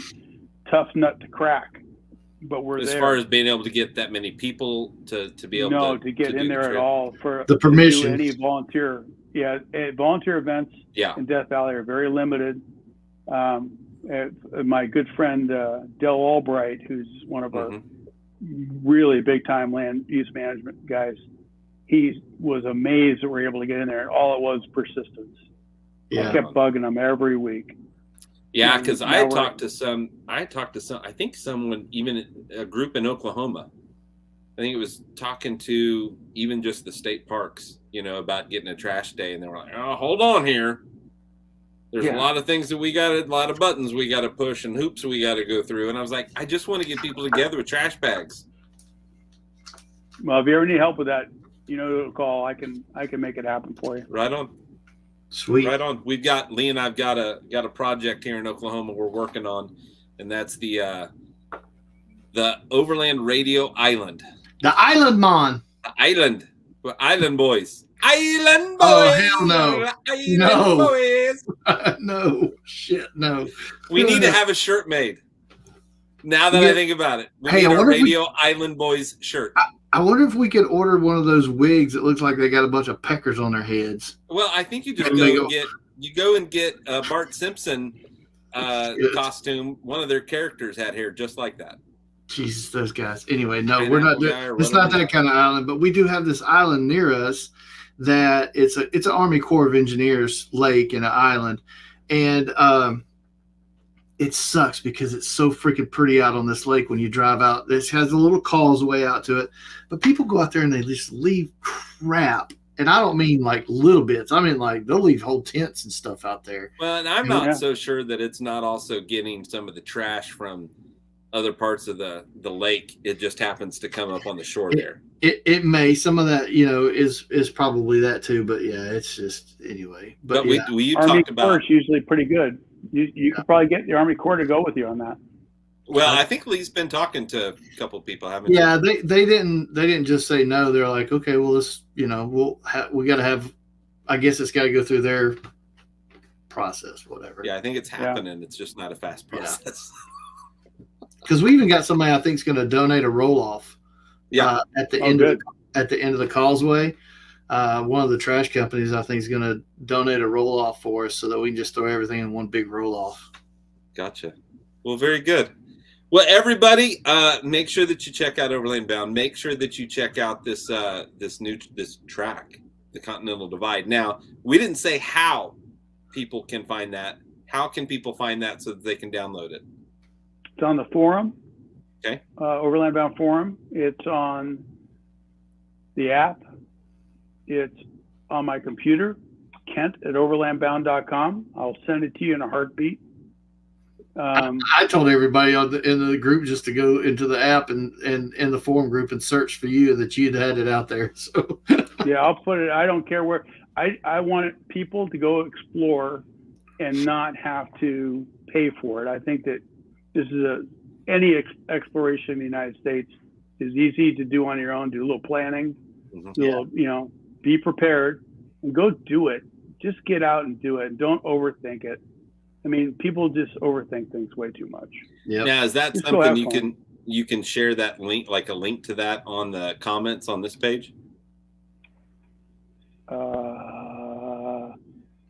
tough nut to crack. But we're as there. Far as being able to get that many people to be able to get in there at all for the permission. any volunteer volunteer events Yeah. in Death Valley are very limited. My good friend Del Albright, who's one of our really big time land use management guys, he was amazed that we're able to get in there, and all it was persistence. I kept bugging him every week. Yeah, because I talked to some. I think someone, even a group in Oklahoma. I think it was talking to even just the state parks, about getting a trash day, and they were like, "Oh, hold on here. There's a lot of things that a lot of buttons we got to push and hoops we got to go through." And I was like, I just want to get people together with trash bags. Well, if you ever need help with that, to call. I can make it happen for you. Right on. Sweet. Right on. We've got Lee and I've got a project here in Oklahoma we're working on, and that's the Overland Radio Island. The Island Mon. The Island Boys. Island Boys. Oh, hell no. Island Boys. No. Shit, no. We need to have a shirt made. Now that I think about it. We need a Radio Island Boys shirt. I wonder if we could order one of those wigs that looks like they got a bunch of peckers on their heads. Well, I think you just go and get a Bart Simpson costume. One of their characters had hair just like that. Jesus, those guys. Anyway, no, we're not doing. It's not that kind of island, but we do have this island near us that it's an Army Corps of Engineers lake and an island, and it sucks because it's so freaking pretty out on this lake when you drive out. This has a little causeway out to it, but people go out there and they just leave crap. And I don't mean like little bits. I mean like they'll leave whole tents and stuff out there. Well, and I'm not so sure that it's not also getting some of the trash from other parts of the lake. It just happens to come up on the shore there. It may. Some of that, is probably that too. But yeah, it's just anyway. But we Army talked about Corps is usually pretty good. You could probably get the Army Corps to go with you on that. Well, I think Lee's been talking to a couple of people, haven't you? Yeah, they didn't just say no. They're like, okay, well, this, we got to have. I guess it's got to go through their process, whatever. Yeah, I think it's happening. It's just not a fast process. Because we even got somebody I think is going to donate a roll off. Yeah, at the end of the causeway. One of the trash companies I think is going to donate a roll off for us so that we can just throw everything in one big roll off. Gotcha. Well, very good. Well, everybody, make sure that you check out Overland Bound. Make sure that you check out this track, the Continental Divide. Now, we didn't say how people can find that. How can people find that so that they can download it? It's on the forum. Okay. Overland Bound forum. It's on the app. It's on my computer, Kent@overlandbound.com. I'll send it to you in a heartbeat. I told everybody in the group just to go into the app and in the forum group and search for you, that you'd had it out there. So yeah, I'll put it. I don't care where. I want people to go explore and not have to pay for it. I think that this is any exploration in the United States is easy to do on your own. Do a little planning, be prepared, and go do it. Just get out and do it. Don't overthink it. I mean, people just overthink things way too much. Yeah. Now, is that something you can share that link, like a link to that on the comments on this page?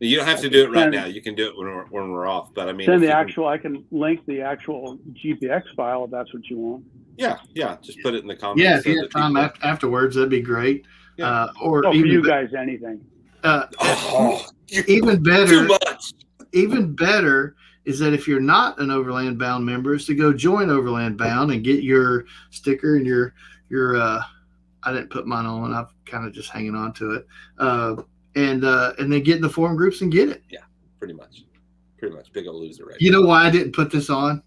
You don't have to do it right now. You can do it when we're off. But I mean, I can link the actual GPX file if that's what you want. Yeah. Just put it in the comments. Yeah, if you have time afterwards, that'd be great. Yeah. For you guys, anything. Even better. Too much. Even better is that if you're not an Overland Bound member, is to go join Overland Bound and get your sticker and your I didn't put mine on. I'm kind of just hanging on to it. And then get in the forum groups and get it. Yeah, pretty much. Big old loser, right? You know why I didn't put this on?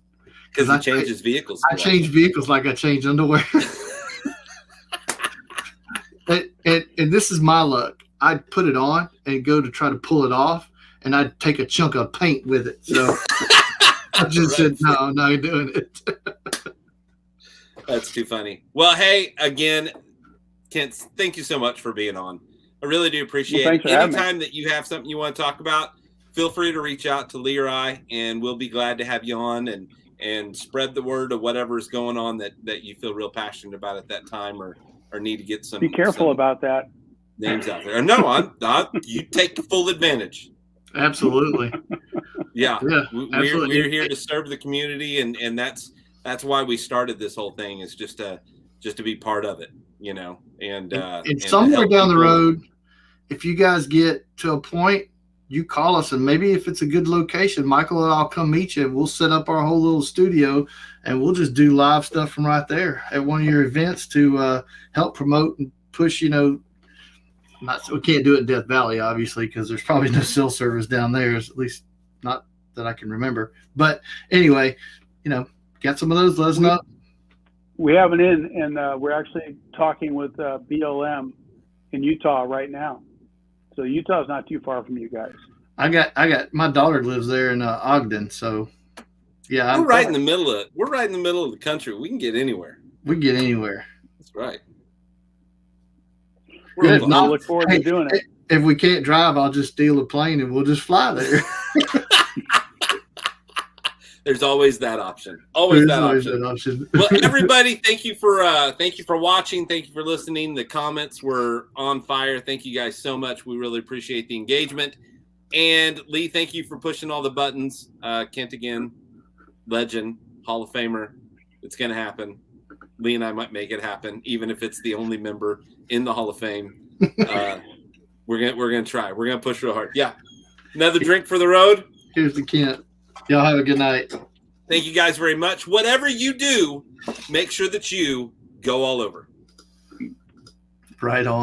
Because I changes vehicles. I change vehicles like I change underwear. and this is my luck. I'd put it on and go to try to pull it off, and I'd take a chunk of paint with it. So I just said, no, I'm not doing it. That's too funny. Well, hey, again, Kent, thank you so much for being on. I really do appreciate it. Anytime that you have something you want to talk about, feel free to reach out to Lee or I, and we'll be glad to have you on and spread the word of whatever is going on that you feel real passionate about at that time or need to get some. Be careful about that. names out there. No, you take full advantage. Absolutely. Yeah, absolutely. we're here to serve the community, and that's why we started this whole thing, is just to be part of it, you know. And somewhere down the road, if you guys get to a point, you call us, and maybe if it's a good location, Michael and I'll come meet you, and we'll set up our whole little studio, and we'll just do live stuff from right there at one of your events to help promote and push. You know, we can't do it in Death Valley, obviously, because there's probably no cell service down there, at least not that I can remember. But anyway, you know, got some of those, let us know. We have an in, and we're actually talking with BLM in Utah right now. So Utah's not too far from you guys. I got my daughter lives there in Ogden, so yeah. We're right in the middle of the country. We can get anywhere. We can get anywhere. That's right. I look forward to doing it. If we can't drive, I'll just steal a plane and we'll just fly there. There's always that option. Always that option. Well, everybody, thank you for watching. Thank you for listening. The comments were on fire. Thank you guys so much. We really appreciate the engagement. And Lee, thank you for pushing all the buttons. Kent again, legend, Hall of Famer. It's going to happen. Lee and I might make it happen, even if it's the only member in the Hall of Fame. We're gonna try. We're gonna push real hard. Yeah. Another drink for the road. Here's the Kent. Y'all have a good night. Thank you guys very much. Whatever you do, make sure that you go all over. Right on.